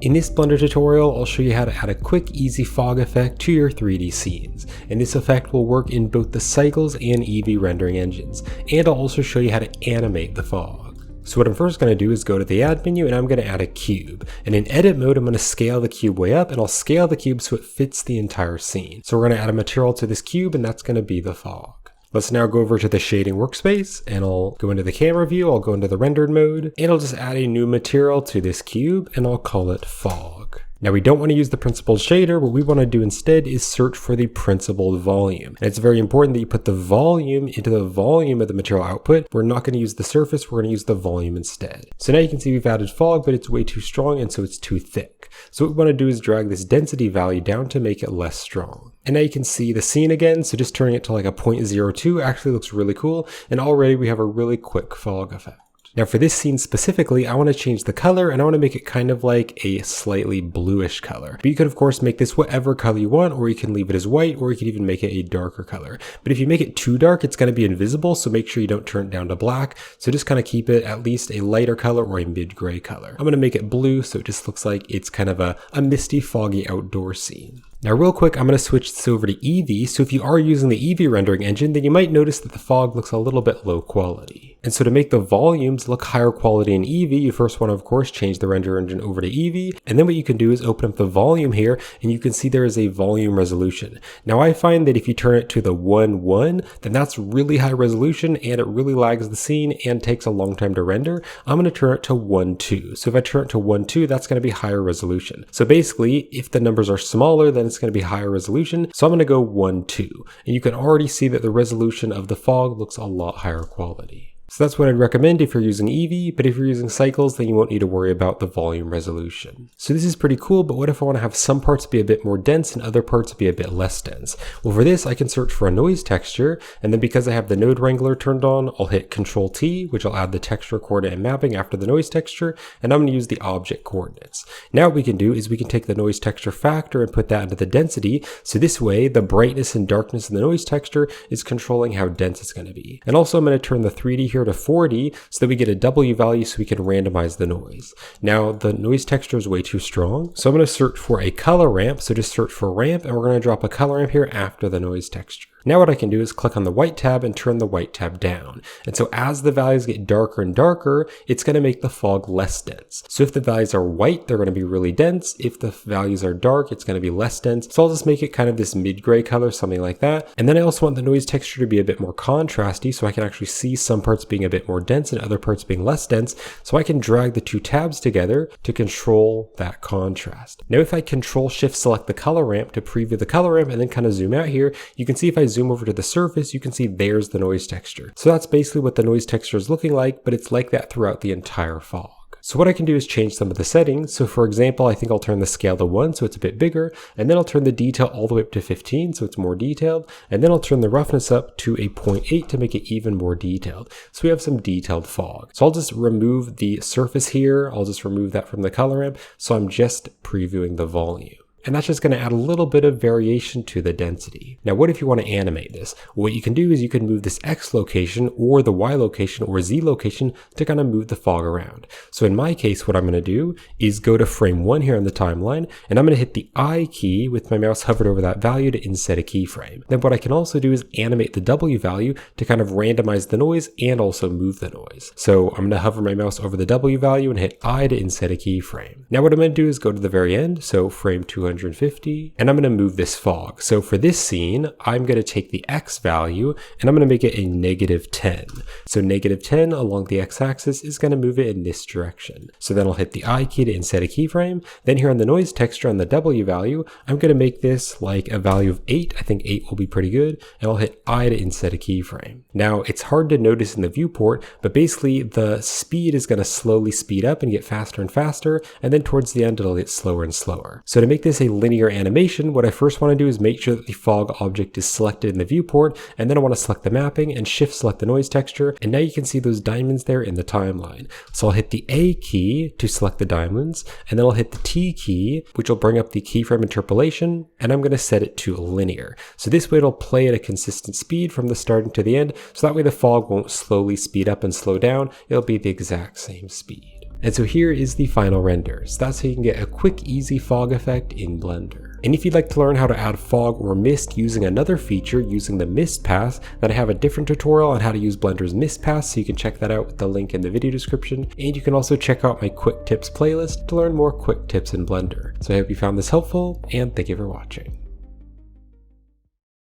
In this Blender tutorial, I'll show you how to add a quick, easy fog effect to your 3D scenes, and this effect will work in both the Cycles and Eevee rendering engines, and I'll also show you how to animate the fog. So what I'm first going to do is go to the add menu and I'm going to add a cube, and in edit mode I'm going to scale the cube way up, and I'll scale the cube so it fits the entire scene. So we're going to add a material to this cube, and that's going to be the fog. Let's now go over to the shading workspace, and I'll go into the camera view, I'll go into the rendered mode, and I'll just add a new material to this cube, and I'll call it fog. Now we don't want to use the principled shader. What we want to do instead is search for the principled volume. And it's very important that you put the volume into the volume of the material output. We're not going to use the surface, we're going to use the volume instead. So now you can see we've added fog, but it's way too strong, and so it's too thick. So what we want to do is drag this density value down to make it less strong. And now you can see the scene again, so just turning it to like a 0.02 actually looks really cool, and already we have a really quick fog effect. Now for this scene specifically, I want to change the color, and I want to make it kind of like a slightly bluish color. But you could of course make this whatever color you want, or you can leave it as white, or you could even make it a darker color. But if you make it too dark, it's going to be invisible, so make sure you don't turn it down to black. So just kind of keep it at least a lighter color or a mid-gray color. I'm going to make it blue, so it just looks like it's kind of a misty, foggy outdoor scene. Now real quick, I'm going to switch this over to Eevee, so if you are using the Eevee rendering engine, then you might notice that the fog looks a little bit low quality. And so to make the volumes look higher quality in Eevee, you first want to of course change the render engine over to Eevee, and then what you can do is open up the volume here, and you can see there is a volume resolution. Now I find that if you turn it to the 1:1, then that's really high resolution, and it really lags the scene and takes a long time to render. I'm going to turn it to 1:2. So if I turn it to 1:2, that's going to be higher resolution. So basically, if the numbers are smaller, then it's going to be higher resolution. So I'm going to go 1:2, and you can already see that the resolution of the fog looks a lot higher quality. So that's what I'd recommend if you're using Eevee, but if you're using Cycles, then you won't need to worry about the volume resolution. So this is pretty cool, but what if I want to have some parts be a bit more dense and other parts be a bit less dense? Well, for this, I can search for a noise texture, and then because I have the node wrangler turned on, I'll hit Control T, which will add the texture coordinate and mapping after the noise texture, and I'm going to use the object coordinates. Now what we can do is we can take the noise texture factor and put that into the density, so this way the brightness and darkness of the noise texture is controlling how dense it's going to be. And also I'm going to turn the 3D here to 40 so that we get a W value so we can randomize the noise. Now the noise texture is way too strong, so I'm going to search for a color ramp, so just search for ramp, and we're going to drop a color ramp here after the noise texture. Now what I can do is click on the white tab and turn the white tab down. And so as the values get darker and darker, it's going to make the fog less dense. So if the values are white, they're going to be really dense. If the values are dark, it's going to be less dense. So I'll just make it kind of this mid-gray color, something like that. And then I also want the noise texture to be a bit more contrasty, so I can actually see some parts being a bit more dense and other parts being less dense. So I can drag the two tabs together to control that contrast. Now if I Control Shift select the color ramp to preview the color ramp and then kind of zoom out here, you can see if I zoom over to the surface, you can see there's the noise texture. So that's basically what the noise texture is looking like, but it's like that throughout the entire fog. So what I can do is change some of the settings. So for example, I think I'll turn the scale to 1 so it's a bit bigger, and then I'll turn the detail all the way up to 15 so it's more detailed, and then I'll turn the roughness up to a 0.8 to make it even more detailed. So we have some detailed fog. So I'll just remove the surface here, I'll just remove that from the color ramp, so I'm just previewing the volume. And that's just going to add a little bit of variation to the density. Now, what if you want to animate this? What you can do is you can move this X location or the Y location or Z location to kind of move the fog around. So in my case, what I'm going to do is go to frame 1 here on the timeline, and I'm going to hit the I key with my mouse hovered over that value to inset a keyframe. Then what I can also do is animate the W value to kind of randomize the noise and also move the noise. So I'm going to hover my mouse over the W value and hit I to inset a keyframe. Now what I'm going to do is go to the very end, so frame 250, and I'm going to move this fog. So for this scene, I'm going to take the X value and I'm going to make it a -10. So -10 along the X axis is going to move it in this direction. So then I'll hit the I key to inset a keyframe. Then here on the noise texture on the W value, I'm going to make this like a value of 8. I think 8 will be pretty good. And I'll hit I to inset a keyframe. Now it's hard to notice in the viewport, but basically the speed is going to slowly speed up and get faster and faster. And then towards the end, it'll get slower and slower. So to make this a linear animation, what I first want to do is make sure that the fog object is selected in the viewport, and then I want to select the mapping and shift select the noise texture, and now you can see those diamonds there in the timeline. So I'll hit the A key to select the diamonds, and then I'll hit the T key, which will bring up the keyframe interpolation, and I'm going to set it to linear. So this way it'll play at a consistent speed from the starting to the end, so that way the fog won't slowly speed up and slow down, it'll be the exact same speed. And so here is the final render. So that's how you can get a quick, easy fog effect in Blender. And if you'd like to learn how to add fog or mist using another feature using the mist path, then I have a different tutorial on how to use Blender's mist path, so you can check that out with the link in the video description. And you can also check out my quick tips playlist to learn more quick tips in Blender. So I hope you found this helpful, and thank you for watching.